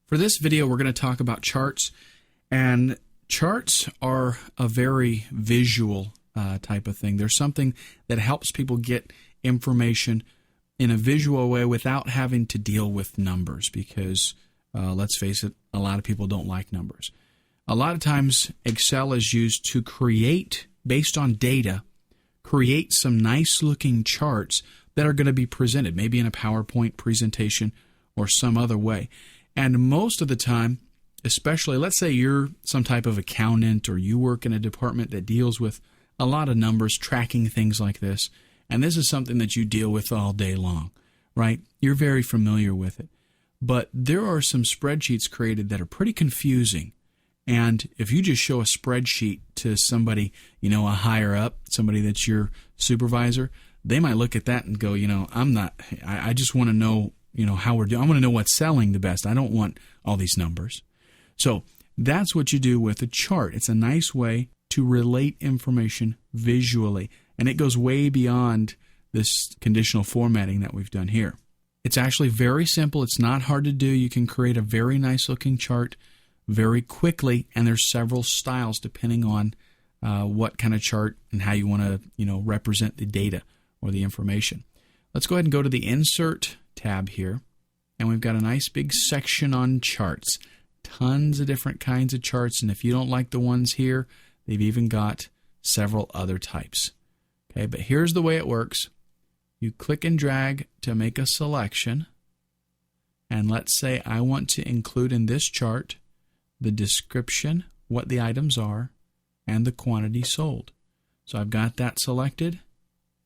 For this video, we're going to talk about charts, and charts are a very visual type of thing. They're something that helps people get information in a visual way without having to deal with numbers because, let's face it, a lot of people don't like numbers. A lot of times, Excel is used to create, based on data, create some nice-looking charts that are going to be presented, maybe in a PowerPoint presentation or some other way. And most of the time, especially, let's say you're some type of accountant or you work in a department that deals with a lot of numbers, tracking things like this, and this is something that you deal with all day long, right? You're very familiar with it. But there are some spreadsheets created that are pretty confusing. And if you just show a spreadsheet to somebody, a higher up, somebody that's your supervisor, they might look at that and go, I just want to know, how we're doing. I want to know what's selling the best. I don't want all these numbers. So that's what you do with a chart. It's a nice way to relate information visually. And it goes way beyond this conditional formatting that we've done here. It's actually very simple. It's not hard to do. You can create a very nice looking chart very quickly. And there's several styles depending on what kind of chart and how you want to, represent the data or the information. Let's go ahead and go to the Insert tab here. And we've got a nice big section on charts. Tons of different kinds of charts. And if you don't like the ones here, they've even got several other types. Okay, but here's the way it works. You click and drag to make a selection. And let's say I want to include in this chart the description, what the items are, and the quantity sold. So I've got that selected.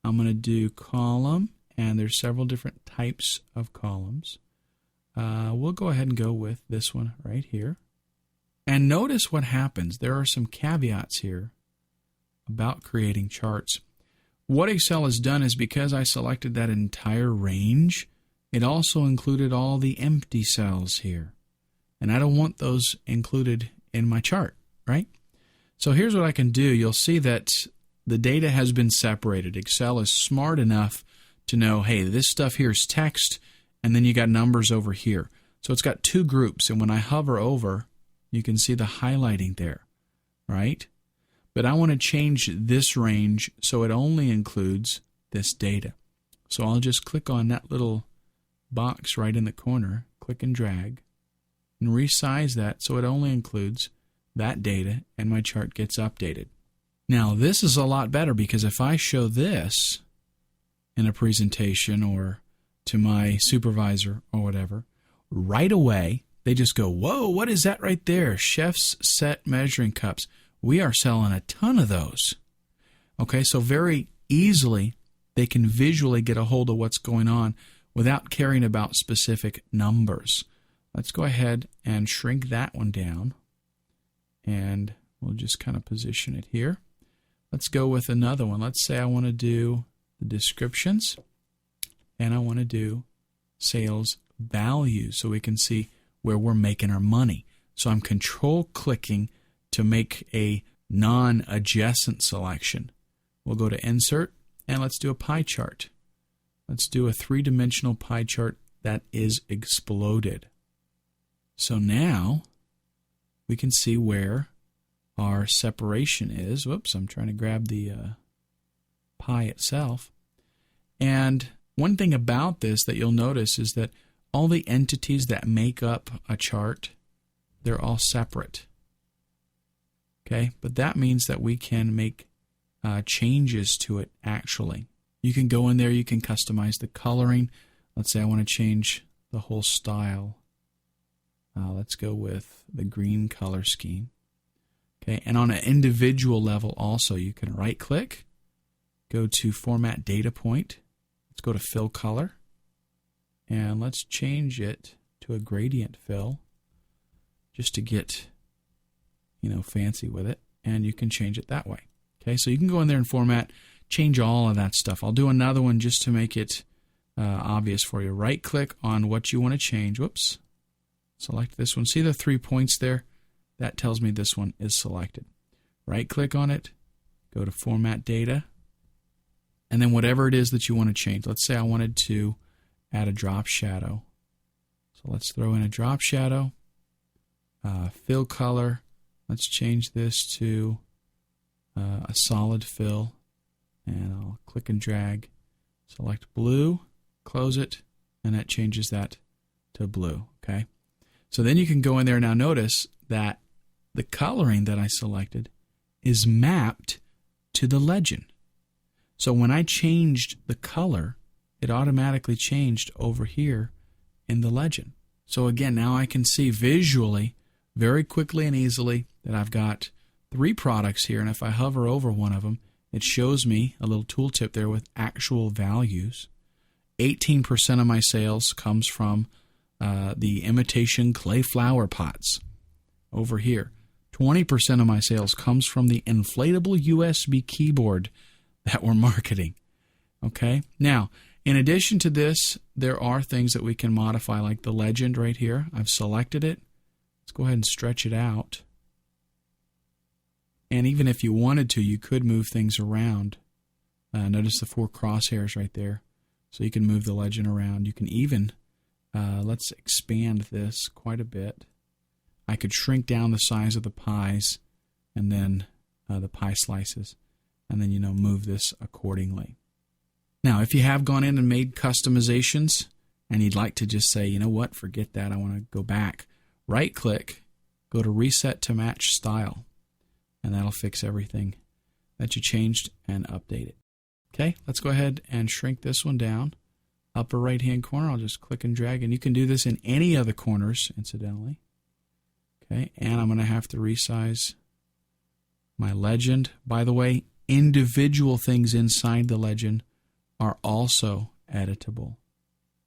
I'm going to do column, and there's several different types of columns. We'll go ahead and go with this one right here. And notice what happens. There are some caveats here about creating charts. What Excel has done is because I selected that entire range, it also included all the empty cells here. And I don't want those included in my chart, right? So here's what I can do. You'll see that the data has been separated. Excel is smart enough to know, hey, this stuff here is text, and then you got numbers over here. So it's got two groups, and when I hover over, you can see the highlighting there, right? But I want to change this range so it only includes this data. So I'll just click on that little box right in the corner, click and drag, and resize that so it only includes that data, and my chart gets updated. Now, this is a lot better because if I show this in a presentation or to my supervisor or whatever, right away, they just go, whoa, what is that right there? Chef's Set measuring cups. We are selling a ton of those. Okay, so very easily, they can visually get a hold of what's going on without caring about specific numbers. Let's go ahead and shrink that one down. And we'll just kind of position it here. Let's go with another one. Let's say I want to do the descriptions. And I want to do sales values so we can see where we're making our money. So I'm control clicking to make a non-adjacent selection. We'll go to Insert, and let's do a pie chart. Let's do a three-dimensional pie chart that is exploded. So now we can see where our separation is. Whoops, I'm trying to grab the pie itself. And one thing about this that you'll notice is that all the entities that make up a chart, they're all separate. Okay, but that means that we can make changes to it actually. You can go in there, you can customize the coloring. Let's say I want to change the whole style. Let's go with the green color scheme. Okay, and on an individual level also, you can right click, go to Format Data Point. Let's go to Fill Color, and let's change it to a gradient fill just to get, fancy with it, and you can change it that way. Okay, so you can go in there and format, change all of that stuff. I'll do another one just to make it obvious for you. Right click on what you want to change. Whoops. Select this one. See the 3 points there? That tells me this one is selected. Right click on it, go to Format Data, and then whatever it is that you want to change. Let's say I wanted to add a drop shadow. So let's throw in a drop shadow. fill color. Let's change this to a solid fill. And I'll click and drag, select blue, close it, and that changes that to blue. Okay. So then you can go in there. Now notice that the coloring that I selected is mapped to the legend. So when I changed the color, it automatically changed over here in the legend. So again, now I can see visually, very quickly and easily, that I've got 3 products here, and if I hover over one of them, it shows me a little tooltip there with actual values. 18% of my sales comes from the imitation clay flower pots over here. 20% of my sales comes from the inflatable USB keyboard that we're marketing. Okay? Now, in addition to this, there are things that we can modify, like the legend right here. I've selected it. Let's go ahead and stretch it out. And even if you wanted to, you could move things around. Notice the 4 crosshairs right there. So you can move the legend around. You can even, let's expand this quite a bit. I could shrink down the size of the pies and then the pie slices, and then, move this accordingly. Now, if you have gone in and made customizations and you'd like to just say, you know what, forget that, I want to go back, right-click, go to Reset to Match Style, and that'll fix everything that you changed and update it. Okay, let's go ahead and shrink this one down. Upper right-hand corner, I'll just click and drag, and you can do this in any of the corners, incidentally. Okay, and I'm going to have to resize my legend. By the way, individual things inside the legend are also editable.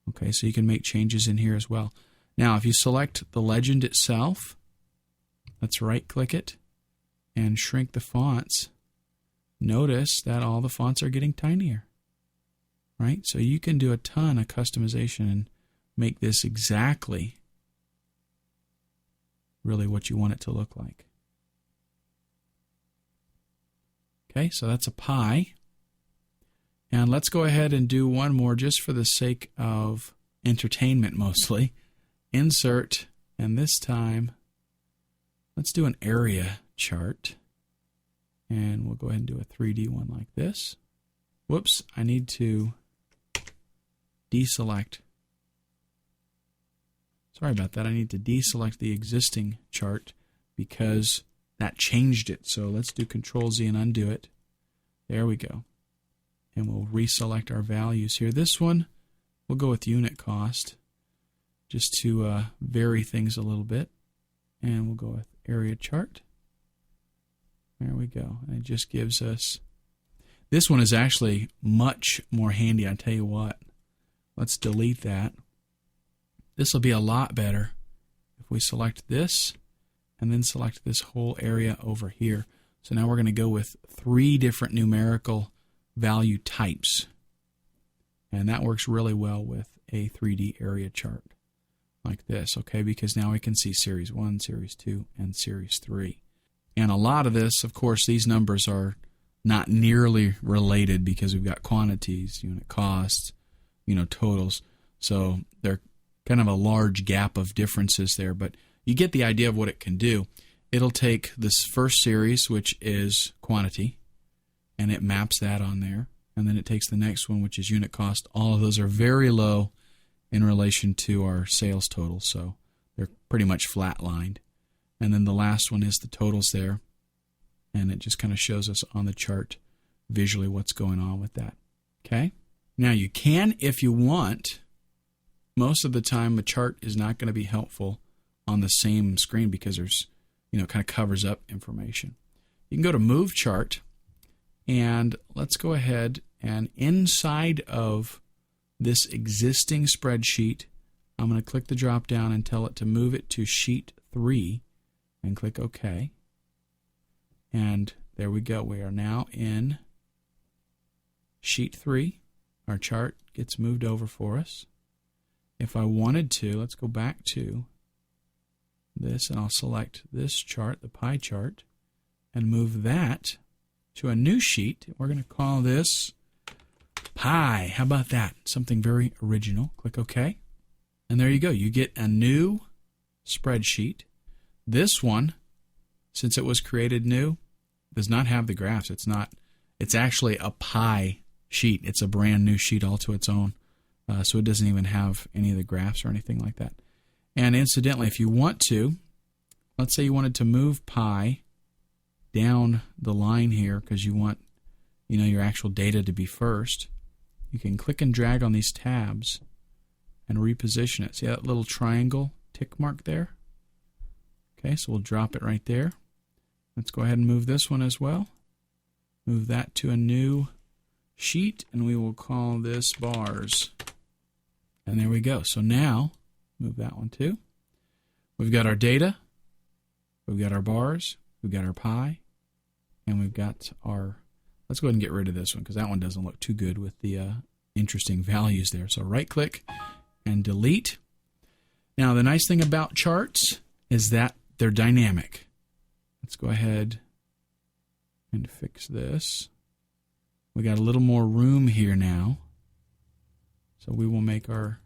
Okay, so you can make changes in here as well. Now, if you select the legend itself, let's right-click it and shrink the fonts. Notice that all the fonts are getting tinier. Right? So you can do a ton of customization and make this exactly really what you want it to look like. Okay, so that's a pie. And let's go ahead and do one more just for the sake of entertainment mostly. Insert, and this time let's do an area chart. And we'll go ahead and do a 3D one like this. Whoops, I need to deselect. Sorry about that. I need to deselect the existing chart because that changed it. So let's do Control-Z and undo it. There we go. And we'll reselect our values here. This one, we'll go with unit cost just to vary things a little bit. And we'll go with area chart. There we go. And it just gives us... This one is actually much more handy, I tell you what. Let's delete that. This will be a lot better if we select this and then select this whole area over here. So now we're going to go with 3 different numerical value types. And that works really well with a 3D area chart like this, okay? Because now we can see Series 1, Series 2, and Series 3. And a lot of this, of course, these numbers are not nearly related because we've got quantities, unit costs, totals. So they're kind of a large gap of differences there, but you get the idea of what it can do. It'll take this first series, which is quantity, and it maps that on there. And then it takes the next one, which is unit cost. All of those are very low in relation to our sales total, so they're pretty much flat-lined. And then the last one is the totals there, and it just kind of shows us on the chart visually what's going on with that. Okay? Now you can, if you want, most of the time a chart is not going to be helpful on the same screen because there's, kind of covers up information. You can go to Move Chart, and let's go ahead and inside of this existing spreadsheet, I'm going to click the drop down and tell it to move it to Sheet 3 and click OK. And there we go. We are now in Sheet 3. Our chart gets moved over for us. If I wanted to, let's go back to this, and I'll select this chart, the pie chart, and move that to a new sheet. We're going to call this Pie. How about that? Something very original. Click OK. And there you go. You get a new spreadsheet This one, since it was created new, does not have the graphs. It's actually a pie sheet. It's a brand new sheet all to its own. So it doesn't even have any of the graphs or anything like that. And incidentally, if you want to, let's say you wanted to move pi down the line here because you want, your actual data to be first, you can click and drag on these tabs and reposition it. See that little triangle tick mark there? Okay, so we'll drop it right there. Let's go ahead and move this one as well. Move that to a new sheet, and we will call this bars. And there we go. So now, move that one too. We've got our data, we've got our bars, we've got our pi, and we've got our, let's go ahead and get rid of this one because that one doesn't look too good with the interesting values there. So right click and delete. Now the nice thing about charts is that they're dynamic. Let's go ahead and fix this. We got a little more room here now. So we will make our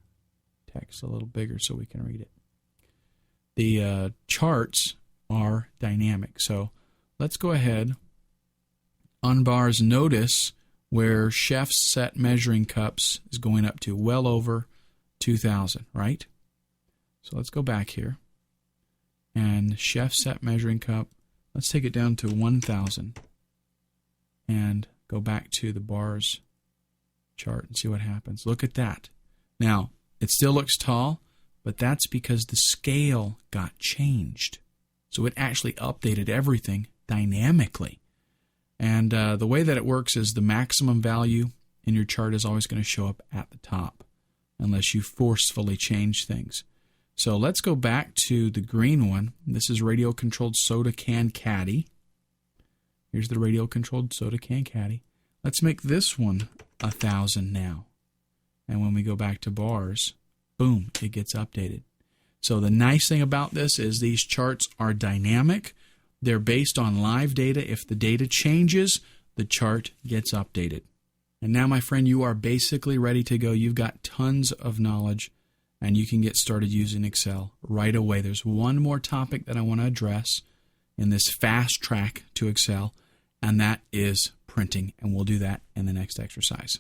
text a little bigger so we can read it. The charts are dynamic. So let's go ahead. On bars, notice where Chef's set measuring cups is going up to well over 2,000, right? So let's go back here. And Chef's set measuring cup, let's take it down to 1,000. And go back to the bars chart and see what happens. Look at that. Now, it still looks tall, but that's because the scale got changed. So it actually updated everything dynamically. And the way that it works is the maximum value in your chart is always going to show up at the top unless you forcefully change things. So let's go back to the green one. This is radio-controlled soda can caddy. Here's the radio-controlled soda can caddy. Let's make this one 1,000 now. And when we go back to bars, boom, it gets updated. So the nice thing about this is these charts are dynamic. They're based on live data. If the data changes, the chart gets updated. And now, my friend, you are basically ready to go. You've got tons of knowledge, and you can get started using Excel right away. There's one more topic that I want to address in this fast track to Excel, and that is printing, and we'll do that in the next exercise.